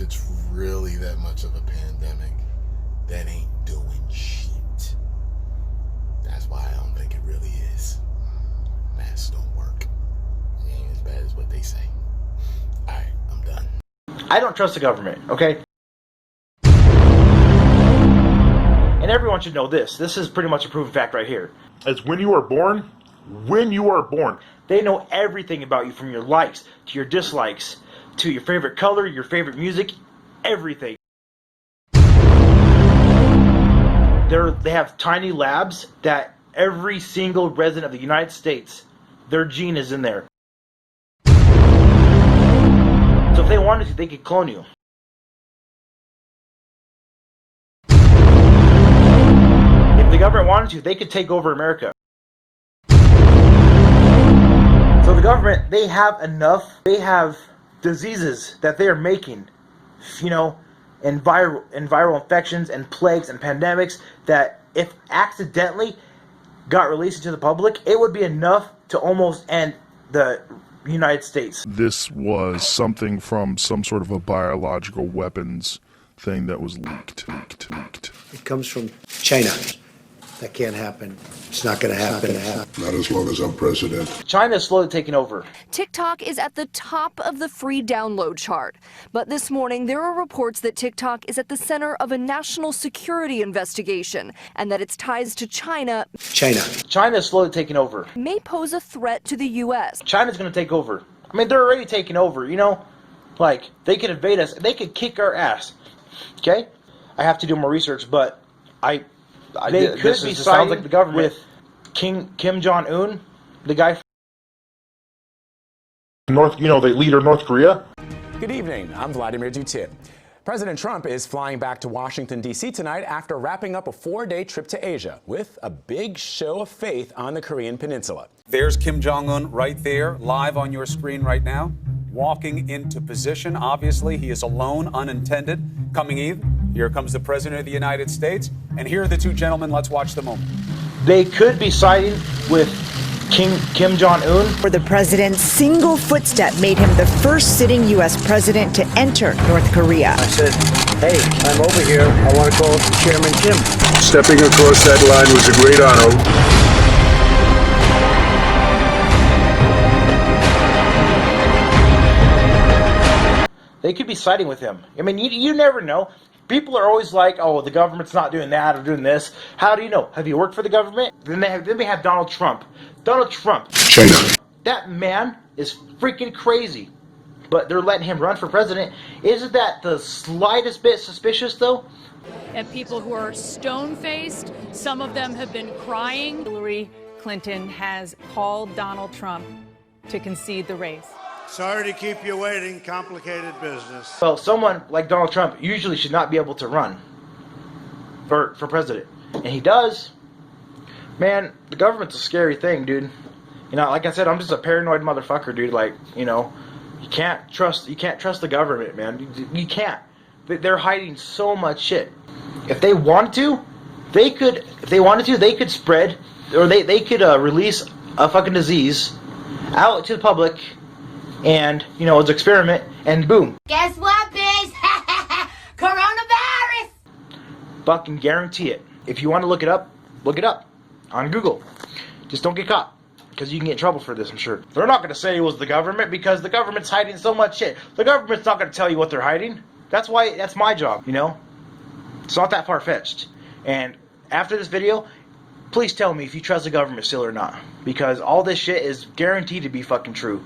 it's really that much of a pandemic, that ain't doing shit. That's why I don't think it really is. Masks don't work. It ain't as bad as what they say. Alright, I'm done. I don't trust the government, okay? And everyone should know this. This is pretty much a proven fact right here. As when you are born, They know everything about you, from your likes to your dislikes to your favorite color, your favorite music, everything. They have tiny labs that every single resident of the United States, their gene is in there. So if they wanted to, they could clone you. If the government wanted to, they could take over America. So the government, they have diseases that they are making, and viral infections and plagues and pandemics that if accidentally got released into the public, it would be enough to almost end the United States. This was something from some sort of a biological weapons thing that was leaked. It comes from China. That can't happen. It's not going to happen. Not as long as I'm president. China is slowly taking over. TikTok is at the top of the free download chart. But this morning, there are reports that TikTok is at the center of a national security investigation and that its ties to China China is slowly taking over. May pose a threat to the U.S. China's going to take over. I mean, they're already taking over, Like, they could invade us. They could kick our ass. Okay? I have to do more research, but they could be siding like the government with Kim Jong-un, the guy the leader of North Korea. Good evening. I'm Vladimir Putin. President Trump is flying back to Washington, D.C. tonight after wrapping up a 4-day trip to Asia with a big show of faith on the Korean Peninsula. There's Kim Jong-un right there, live on your screen right now, walking into position. Obviously, he is alone, unintended, coming in. Here comes the President of the United States. And here are the two gentlemen. Let's watch the moment. They could be siding with Kim Jong-un. For the president's single footstep made him the first sitting U.S. president to enter North Korea. I said, hey, I'm over here. I want to call Chairman Kim. Stepping across that line was a great honor. They could be siding with him. I mean, you never know. People are always like, oh, the government's not doing that or doing this. How do you know? Have you worked for the government? Then we have Donald Trump. Donald Trump. China. That man is freaking crazy. But they're letting him run for president. Isn't that the slightest bit suspicious, though? And people who are stone-faced, some of them have been crying. Hillary Clinton has called Donald Trump to concede the race. Sorry to keep you waiting. Complicated business. Well, someone like Donald Trump usually should not be able to run for president. And he does. Man, the government's a scary thing, dude. Like I said, I'm just a paranoid motherfucker, dude. Like, you can't trust the government, man. You can't. They're hiding so much shit. If they wanted to, they could spread, or they could release a fucking disease out to the public. And, it's an experiment, and boom. Guess what, bitch? Coronavirus! Fucking guarantee it. If you want to look it up on Google. Just don't get caught, because you can get in trouble for this, I'm sure. They're not going to say it was the government, because the government's hiding so much shit. The government's not going to tell you what they're hiding. That's my job, It's not that far-fetched. And after this video, please tell me if you trust the government still or not. Because all this shit is guaranteed to be fucking true.